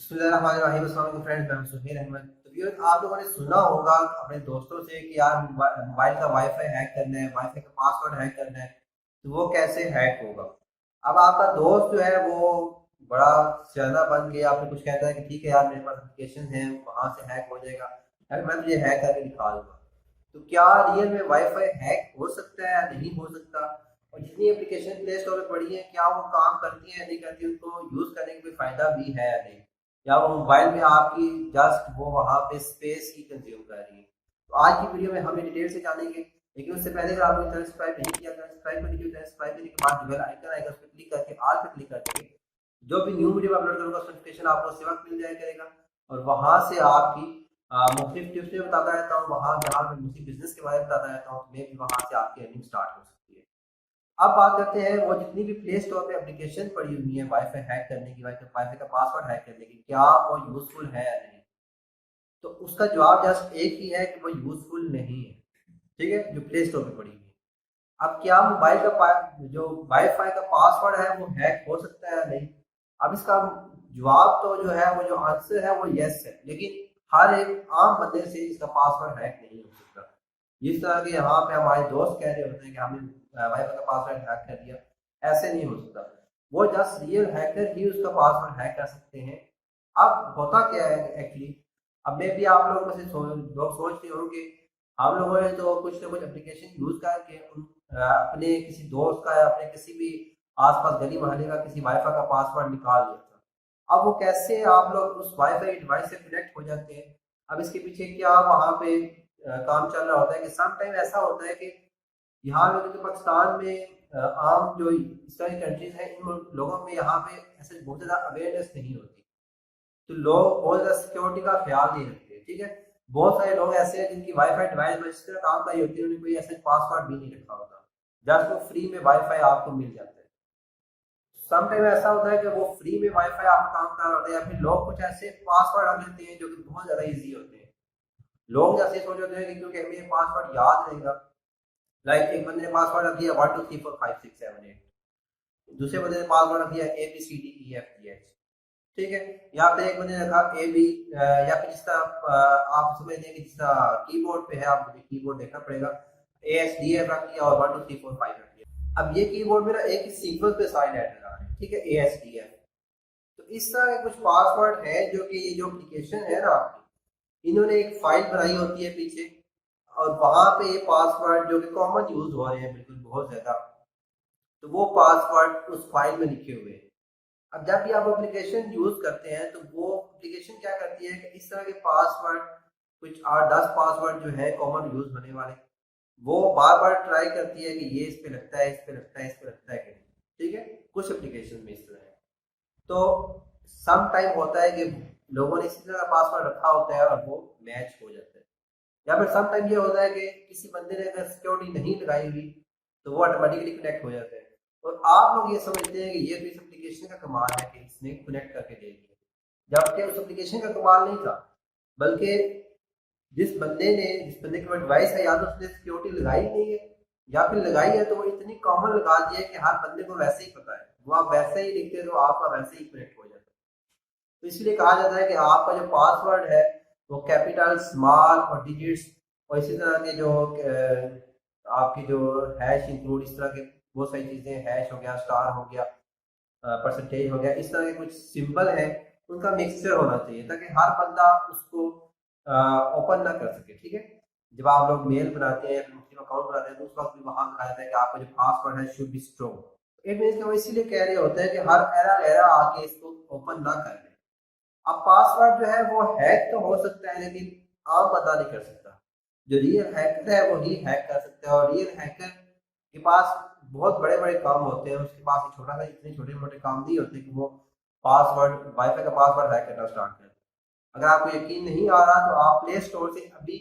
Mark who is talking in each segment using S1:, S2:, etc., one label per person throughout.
S1: बिस्मिल्लाहिर्रहमानिर्रहीम। अस्सलाम वालेकुम फ्रेंड्स, मैं सुहेल अहमद। तो व्यूअर्स, आप लोगों ने सुना होगा अपने दोस्तों से कि यार मोबाइल का वाईफाई हैक करना है, वाईफाई का पासवर्ड हैक करना है, तो वो कैसे हैक होगा। अब आपका दोस्त जो है वो बड़ा सियाना बन के आपने कुछ कहता है कि ठीक है यार, मेरे पास एप्लीकेशन है, वहां से हैक हो जाएगा, यार मैं तुझे हैक करके दिखा दूंगा। तो क्या रियल में वाईफाई हैक हो सकता है या नहीं हो सकता, और जितनी एप्लीकेशन प्ले स्टोर में पड़ी है क्या वो काम करती है या नहीं करती, उनको यूज करने का कोई फायदा भी है या नहीं, या वो मोबाइल में आपकी जस्ट वो वहां पे स्पेस ही कंज्यूम कर रही है। तो आज की वीडियो में हम डिटेल से जानेंगे, लेकिन उससे पहले अगर आपने चैनल सब्सक्राइब नहीं किया, सब्सक्राइब करने के सब्सक्राइब करने के बाद जो बेल आइकन आएगा उस पर क्लिक करके ऑल पे क्लिक करके जो भी न्यू वीडियो अपलोड करूंगा उसका नोटिफिकेशन आपको उसी वक्त मिल जाया करेगा। और वहां से आपकी मुख्तलिफ टिप्स में बताता रहता हूँ, वहां जहाँ मैं मुझे बिजनेस के बारे में बताता रहता हूँ, तो मैं भी वहां से आपकी अर्निंग स्टार्ट हो सकती है। अब बात करते हैं वो जितनी भी प्ले स्टोर पे एप्लीकेशन पड़ी हुई है वाईफाई हैक करने की, वाईफाई का पासवर्ड हैक करने की, क्या वो यूजफुल है या नहीं। तो उसका जवाब जस्ट एक ही है कि वो यूजफुल नहीं है। ठीक है, जो प्ले स्टोर पे पड़ी हुई है। अब क्या मोबाइल का जो वाईफाई का पासवर्ड है वो हैक हो सकता है या नहीं। अब इसका जवाब तो जो है, वो जो आंसर है वो यस है, लेकिन हर एक आम बंदे से इसका पासवर्ड हैक नहीं हो सकता। जिस तरह के यहाँ पे हमारे दोस्त कह रहे होते हैं कि हमने वाईफाई का पासवर्ड हैक कर दिया, ऐसे नहीं हो सकता। वो जस्ट रियल हैकर ही उसका पासवर्ड हैक कर सकते हैं। अब होता क्या है एक्चुअली, अब मैं भी आप लोगों में से लोग सोच रहे होंगे, हम लोगों ने तो कुछ ना कुछ एप्लीकेशन यूज करके अपने किसी दोस्त का या अपने किसी भी आसपास गली मोहल्ले का किसी वाईफाई का पासवर्ड निकाल लिया था। अब वो कैसे आप लोग उस वाईफाई डिवाइस से कनेक्ट हो जाते हैं, अब इसके पीछे क्या वहाँ पे काम चल रहा होता है कि सम टाइम ऐसा होता है कि यहाँ पे तो पाकिस्तान में आम जो इस तरह की कंट्रीज हैं, इन लोगों में यहाँ पे ऐसे बहुत ज़्यादा अवेयरनेस नहीं होती। तो लोग बहुत ज़्यादा सिक्योरिटी का ख्याल नहीं रखते। ठीक है, बहुत सारे लोग ऐसे हैं जिनकी वाईफाई डिवाइस में जिस तरह काम कर रही होती है, उन्हें कोई ऐसे पासवर्ड भी नहीं रखा होता, जस्ट वो फ्री में वाईफाई आपको मिल जाता है। सम टाइम ऐसा होता है कि वो फ्री में वाईफाई आपका काम कर रहा होता है, या फिर लोग कुछ ऐसे पासवर्ड रख लेते हैं जो कि बहुत ज़्यादा ईजी होते हैं। लोग जैसे सोच होते हैं कि क्योंकि हमें पासवर्ड याद रहेगा, लाइक एक बंदे ने पासवर्ड रख दिया 1 2 3 4 5 6 7 8, दूसरे बंदे ने पासवर्ड रख दिया ABCDEFGH। ठीक है, यहाँ पे एक बंदे ने रखा AB, या फिर जिस तरह आप समझ लें कि जिस तरह कीबोर्ड पे है, आप मुझे कीबोर्ड देखना पड़ेगा, ASDF रख दिया और 1 2 3 4 5 रख दिया। अब ये कीबोर्ड में ना एक ही सीक्वेंस पे सारे लेटर आ रहे हैं, ठीक है, ASDF। तो इस तरह के कुछ पासवर्ड है जो कि ये जो एप्लीकेशन है ना आपकी, इन्होंने एक फाइल बनाई होती है पीछे, और वहां पे ये पासवर्ड जो कि कॉमन यूज हो रहे हैं बिल्कुल बहुत ज्यादा, तो वो पासवर्ड उस फाइल में लिखे हुए हैं। अब जब भी आप एप्लीकेशन यूज करते हैं तो वो एप्लीकेशन क्या करती है कि इस तरह के पासवर्ड, कुछ 8 10 पासवर्ड जो है कॉमन यूज होने वाले, वो बार बार ट्राई करती है कि ये इस पे लगता है, इस पे लगता है, इस पे लगता है कि नहीं। ठीक है, कुछ एप्लीकेशन में इस तरह है। तो सम टाइम होता है कि लोगों ने इसी तरह का पासवर्ड रखा होता है और वो मैच हो जाता है, या फिर सम टाइम ये होता है कि किसी बंदे ने अगर सिक्योरिटी नहीं लगाई हुई तो वो ऑटोमेटिकली कनेक्ट हो जाता है। और आप लोग ये समझते हैं कि ये तो इस एप्लीकेशन का कमाल है कि इसने कनेक्ट करके दे दिया, जबकि उस एप्लीकेशन का कमाल नहीं था, बल्कि जिस बंदे के पास डिवाइस है, या तो उसने सिक्योरिटी लगाई नहीं है, या फिर लगाई है तो वो इतनी कॉमन लगा दी है कि हर बंदे को वैसे ही पता है, वो आप वैसे ही लिखते हो तो आपका वैसे ही कनेक्ट हो जाता है। तो इसलिए कहा जाता है कि आपका जो पासवर्ड है वो कैपिटल, स्मॉल और डिजिट्स, और इसी तरह के जो आपकी जो हैश इंक्लूड, इस तरह के बहुत सारी चीज़ें, हैश हो गया, स्टार हो गया, परसेंटेज हो गया, इस तरह के कुछ सिंबल हैं, उनका मिक्सचर होना चाहिए ताकि हर बंदा उसको ओपन ना कर सके। ठीक है, जब आप लोग मेल बनाते हैं या फिर अकाउंट बनाते हैं तो उस वक्त भी वहां कहा जाता है कि आपका जो पासवर्ड है should be strong. It mean कि वो इसीलिए कह रहे होते हैं कि हर एरर एरर आके इसको ओपन ना कर ले। अब पासवर्ड जो है वो हैक तो हो सकता है, लेकिन आम बंदा नहीं कर सकता। जो रियल हैकर है वही हैक कर सकता है, और रियल हैकर के पास बहुत बड़े बड़े काम होते हैं, उसके पास एक छोटा सा, इतने छोटे मोटे काम नहीं होते कि वो पासवर्ड, वाईफाई का पासवर्ड हैक करना स्टार्ट कर। अगर आपको यकीन नहीं आ रहा तो आप प्ले स्टोर से अभी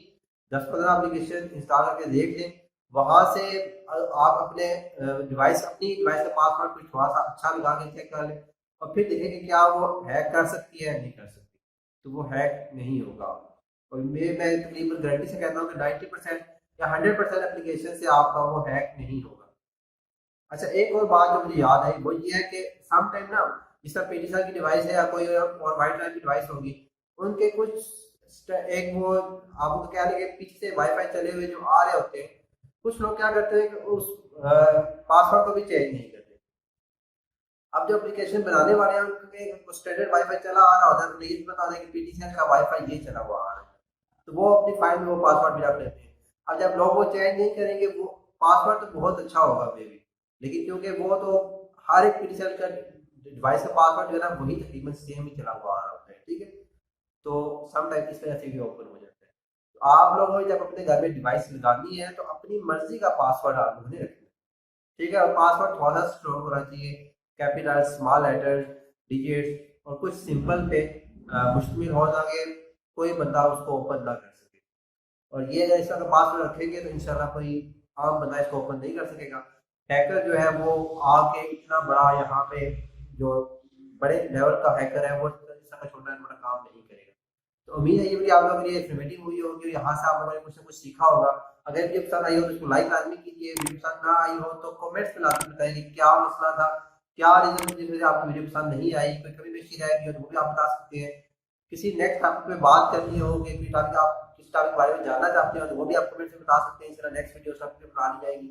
S1: 10 15 एप्लीकेशन इंस्टॉल करके देख लें, वहां से आप अपने अपनी डिवाइस का पासवर्ड कुछ थोड़ा सा अच्छा लगा के चेक कर लें, और फिर देखें कि क्या वो हैक कर सकती है या नहीं कर सकती। तो वो हैक नहीं होगा, और मैं तकरीबन गारंटी से कहता हूँ कि 90% या 100% एप्लीकेशन से आपका वो हैक नहीं होगा। अच्छा, एक और बात जो मुझे याद आई वो ये है कि सम टाइम ना जिस तरह पीटीसीएल की डिवाइस है या कोई और वाई फाई की डिवाइस होगी, उनके कुछ एक वो आप तो कह लेंगे पीछे से वाईफाई चले हुए जो आ रहे होते हैं, कुछ लोग क्या करते हैं कि उस पासवर्ड को भी चेंज नहीं करते। अब जो एप्लीकेशन बनाने वाले हैं उनके स्टैंडर्ड वाईफाई चला आ रहा होता है, तो ये बता दें कि पीटीसीएल का वाईफाई ये चला हुआ आ रहा है, तो वो अपनी फाइल में वो पासवर्ड भी रख लेते हैं। अब जब लोग वो चेंज नहीं करेंगे, वो पासवर्ड तो बहुत अच्छा होगा मे भी, लेकिन क्योंकि वो तो हर एक पीटीसीएल का डिवाइस का पासवर्ड जो है ना वही तकरीबन सेम ही चला हुआ आ रहा होता है, ठीक है। तो सम टाइम इस तरह से भी ओपन हो जाता है। तो आप लोगों को जब अपने घर में डिवाइस लगानी है तो अपनी मर्जी का पासवर्ड आप लोगों ने रखना है, ठीक है। और पासवर्ड थोड़ा सा स्ट्रॉन्ग होना चाहिए, कैपिटल स्मॉल लेटर डिजिट और कुछ सिंपल पे मुश्तमिल हो ताकि कोई बंदा उसको ओपन ना कर सके। और ये अगर इसका पासवर्ड रखेंगे तो इंशाल्लाह कोई आम बंदा इसको ओपन नहीं कर सकेगा। हैकर जो है वो आके इतना बड़ा यहाँ पे जो बड़े लेवल का हैकर है वो इसका छोटा मोटा काम नहीं करेगा। तो उम्मीद है ये वीडियो आप लोगों के लिए इन्फॉर्मेटिव हुई होगी, यहाँ से आप लोगों ने कुछ ना कुछ सीखा होगा। अगर वीडियो पसंद आई हो तो इसको लाइक लाजमी कीजिए, वीडियो पसंद ना आई हो तो कमेंट्स में लाजमी बताइए कि क्या मसला था, क्या रीजन जिस वजह से आपको वीडियो पसंद नहीं आई, कोई कमी पेशी रह गई हो तो वो भी आप बता सकते हैं। किसी नेक्स्ट टॉपिक पे बात करनी हो कि कोई टॉपिक आप किस टॉपिक के बारे में जानना चाहते हो तो वो भी आप कमेंट में बता सकते हैं, इस तरह नेक्स्ट वीडियो टॉपिक पे बना ली जाएगी।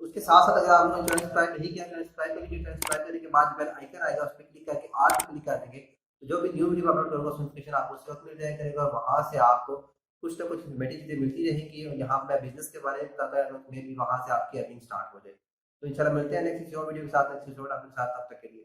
S1: उसके साथ साथ अगर आपने चैनल सब्सक्राइब नहीं किया, चैनल सब्सक्राइब कर लीजिए। चैनल सब्सक्राइब करने के बाद बेल आइकन आएगा, उस पर क्लिक करके ऑल पे क्लिक कर देंगे, तो जो भी न्यू वीडियो अपलोड करूँगा उसकी नोटिफिकेशन आपको उसी वक्त मिल जाया करेगा। वहाँ से आपको कुछ ना कुछ इन्फॉर्मेटिव चीज़ें मिलती रहेंगी, और यहाँ मैं बिजनेस के बारे में बताता है तो मे भी वहाँ से आपकी अर्निंग स्टार्ट हो जाए। तो इंशाल्लाह मिलते हैं नेक्स्ट किसी और वीडियो के साथ, नेक्स्ट एपिसोड आपके साथ, तब तक के लिए।